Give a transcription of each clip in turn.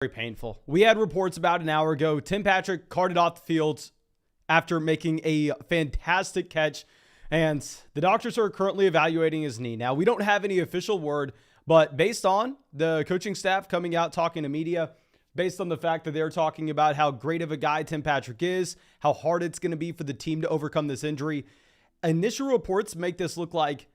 Very painful. We had reports about an hour ago. Tim Patrick carted off the field after making a fantastic catch, and the doctors are currently evaluating his knee. Now, we don't have any official word, but based on the coaching staff coming out talking to media, based on the fact that they're talking about how great of a guy Tim Patrick is, how hard it's going to be for the team to overcome this injury, initial reports make this look like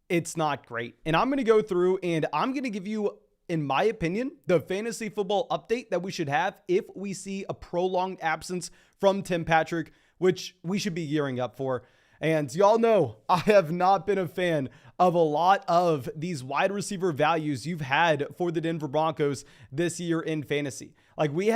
it's not great. And I'm going to go through and I'm going to give you, in my opinion, the fantasy football update that we should have if we see a prolonged absence from Tim Patrick, which we should be gearing up for. And y'all know I have not been a fan of a lot of these wide receiver values you've had for the Denver Broncos this year in fantasy. Like we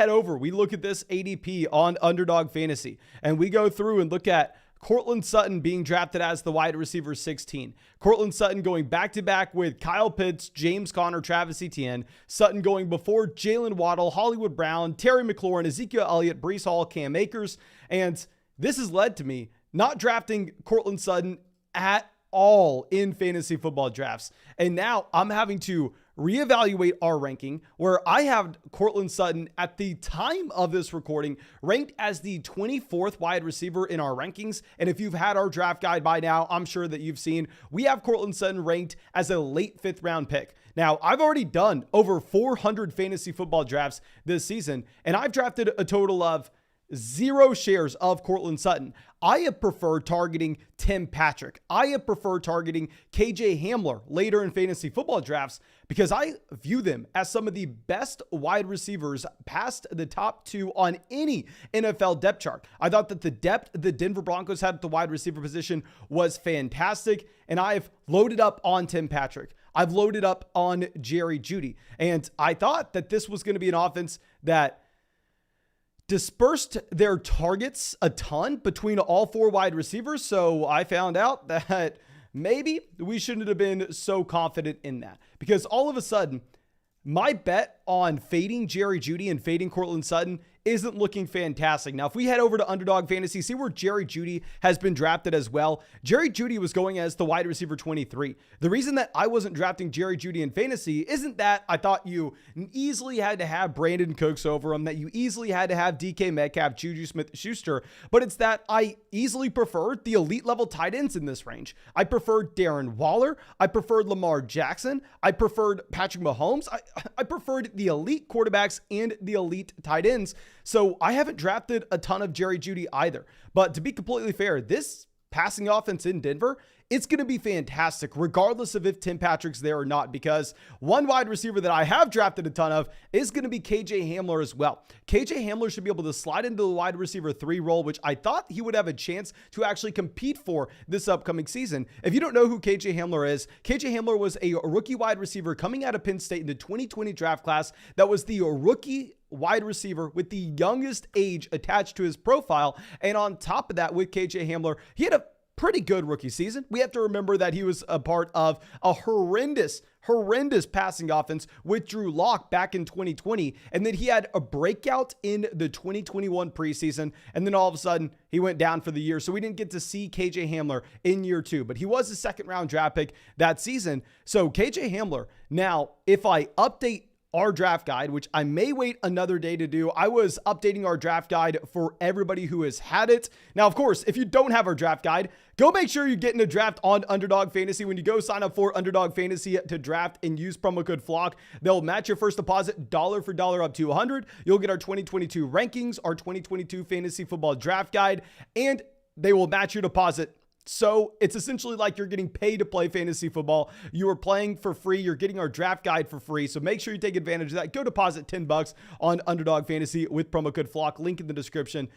look at this ADP on Underdog Fantasy, and we go through and look at Courtland Sutton being drafted as the wide receiver 16. Courtland Sutton going back-to-back with Kyle Pitts, James Conner, Travis Etienne. Sutton going before Jalen Waddle, Hollywood Brown, Terry McLaurin, Ezekiel Elliott, Breece Hall, Cam Akers. And this has led to me not drafting Courtland Sutton at all in fantasy football drafts. And now I'm having to reevaluate our ranking, where I have Courtland Sutton at the time of this recording ranked as the 24th wide receiver in our rankings. And if you've had our draft guide by now, I'm sure that you've seen we have Courtland Sutton ranked as a late 5th round pick. Now, I've already done over 400 fantasy football drafts this season, and I've drafted a total of 0 shares of Courtland Sutton. I have preferred targeting Tim Patrick. I have preferred targeting KJ Hamler later in fantasy football drafts because I view them as some of the best wide receivers past the top 2 on any NFL depth chart. I thought that the depth the Denver Broncos had at the wide receiver position was fantastic, and I've loaded up on Tim Patrick. I've loaded up on Jerry Jeudy, and I thought that this was going to be an offense that dispersed their targets a ton between all 4 wide receivers. So I found out that maybe we shouldn't have been so confident in that, because all of a sudden my bet on fading Jerry Jeudy and fading Courtland Sutton isn't looking fantastic. Now, if we head over to Underdog Fantasy, see where Jerry Jeudy has been drafted as well. Jerry Jeudy was going as the wide receiver 23. The reason that I wasn't drafting Jerry Jeudy in fantasy isn't that I thought you easily had to have Brandon Cooks over him, that you easily had to have DK Metcalf, Juju Smith-Schuster, but it's that I easily preferred the elite level tight ends in this range. I preferred Darren Waller. I preferred Lamar Jackson. I preferred Patrick Mahomes. I preferred the elite quarterbacks and the elite tight ends. So I haven't drafted a ton of Jerry Jeudy either. But to be completely fair, this passing offense in Denver, it's going to be fantastic regardless of if Tim Patrick's there or not, because one wide receiver that I have drafted a ton of is going to be KJ Hamler as well. KJ Hamler should be able to slide into the wide receiver 3 role, which I thought he would have a chance to actually compete for this upcoming season. If you don't know who KJ Hamler is, KJ Hamler was a rookie wide receiver coming out of Penn State in the 2020 draft class that was the rookie wide receiver with the youngest age attached to his profile. And on top of that, with KJ Hamler, he had a pretty good rookie season. We have to remember that he was a part of a horrendous passing offense with Drew Lock back in 2020. And then he had a breakout in the 2021 preseason. And then all of a sudden he went down for the year. So we didn't get to see KJ Hamler in year 2, but he was a 2nd round draft pick that season. So KJ Hamler, now if I update our draft guide, which I may wait another day to do. I was updating our draft guide for everybody who has had it. Now, of course, if you don't have our draft guide, go make sure you're getting a draft on Underdog Fantasy. When you go sign up for Underdog Fantasy to draft and use promo code FLOCK, they'll match your first deposit dollar for dollar up to $100. You'll get our 2022 rankings, our 2022 fantasy football draft guide, and they will match your deposit. So it's essentially like you're getting paid to play fantasy football. You are playing for free. You're getting our draft guide for free. So make sure you take advantage of that. Go deposit $10 on Underdog Fantasy with promo code FLOCK. Link in the description.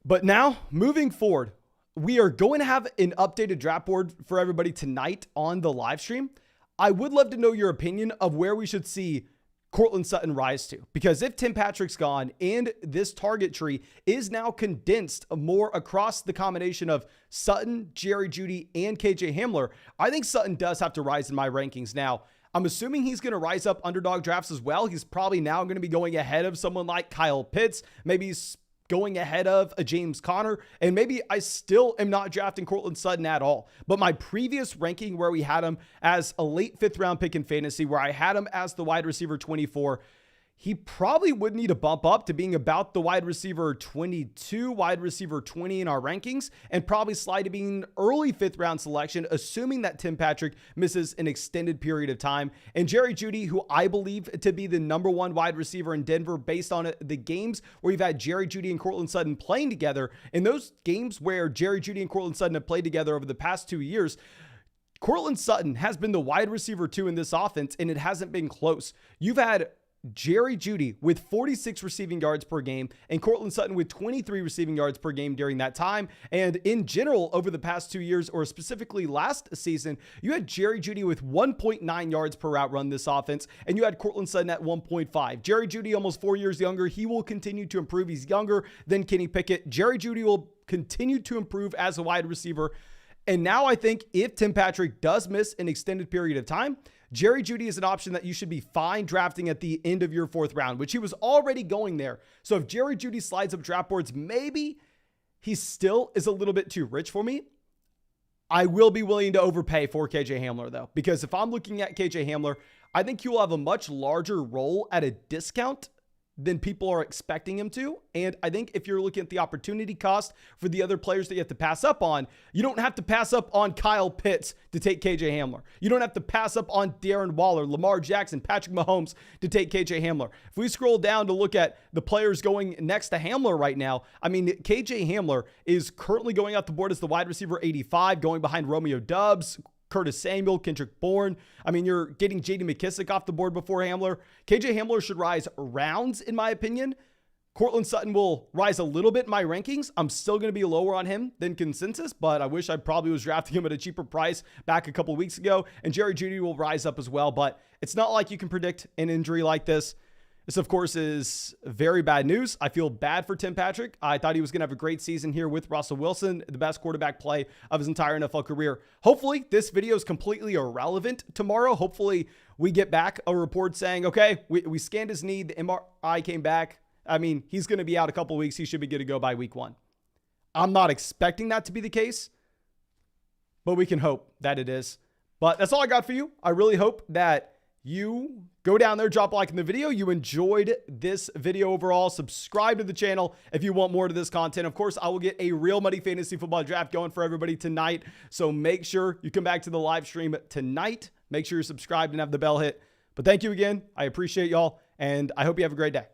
But now, moving forward, we are going to have an updated draft board for everybody tonight on the live stream. I would love to know your opinion of where we should see Courtland Sutton rise to, because if Tim Patrick's gone and this target tree is now condensed more across the combination of Sutton, Jerry Jeudy, and KJ Hamler, I think Sutton does have to rise in my rankings. Now, I'm assuming he's going to rise up underdog drafts as well. He's probably now going to be going ahead of someone like Kyle Pitts. Maybe he's going ahead of a James Conner, and maybe I still am not drafting Courtland Sutton at all. But my previous ranking, where we had him as a late 5th round pick in fantasy, where I had him as the wide receiver 24, he probably would need to bump up to being about the wide receiver 22, wide receiver 20 in our rankings, and probably slide to being an early 5th round selection, assuming that Tim Patrick misses an extended period of time. And Jerry Jeudy, who I believe to be the #1 wide receiver in Denver based on the games where you've had Jerry Jeudy and Courtland Sutton playing together. In those games where Jerry Jeudy and Courtland Sutton have played together over the past 2 years, Courtland Sutton has been the wide receiver 2 in this offense, and it hasn't been close. You've had Jerry Jeudy with 46 receiving yards per game and Courtland Sutton with 23 receiving yards per game during that time. And in general, over the past 2 years, or specifically last season, you had Jerry Jeudy with 1.9 yards per route run this offense, and you had Courtland Sutton at 1.5. Jerry Jeudy, almost 4 years younger. He will continue to improve. He's younger than Kenny Pickett. Jerry Jeudy will continue to improve as a wide receiver. And now I think if Tim Patrick does miss an extended period of time, Jerry Jeudy is an option that you should be fine drafting at the end of your 4th round, which he was already going there. So if Jerry Jeudy slides up draft boards, maybe he still is a little bit too rich for me. I will be willing to overpay for KJ Hamler, though, because if I'm looking at KJ Hamler, I think he will have a much larger role at a discount than people are expecting him to. And I think if you're looking at the opportunity cost for the other players that you have to pass up on, you don't have to pass up on Kyle Pitts to take KJ Hamler. You don't have to pass up on Darren Waller, Lamar Jackson, Patrick Mahomes to take KJ Hamler. If we scroll down to look at the players going next to Hamler right now, I mean, KJ Hamler is currently going out the board as the wide receiver 85, going behind Romeo Doubs, Curtis Samuel, Kendrick Bourne. I mean, you're getting J.D. McKissick off the board before Hamler. KJ Hamler should rise rounds, in my opinion. Courtland Sutton will rise a little bit in my rankings. I'm still going to be lower on him than consensus, but I wish I probably was drafting him at a cheaper price back a couple weeks ago. And Jerry Jeudy will rise up as well, but it's not like you can predict an injury like this. This, of course, is very bad news. I feel bad for Tim Patrick. I thought he was going to have a great season here with Russell Wilson, the best quarterback play of his entire NFL career. Hopefully, this video is completely irrelevant tomorrow. Hopefully, we get back a report saying, okay, we scanned his knee, the MRI came back. I mean, he's going to be out a couple of weeks. He should be good to go by week 1. I'm not expecting that to be the case, but we can hope that it is. But that's all I got for you. I really hope that you go down there, drop a like in the video. You enjoyed this video overall. Subscribe to the channel if you want more to this content. Of course, I will get a real money fantasy football draft going for everybody tonight. So make sure you come back to the live stream tonight. Make sure you're subscribed and have the bell hit. But thank you again. I appreciate y'all, and I hope you have a great day.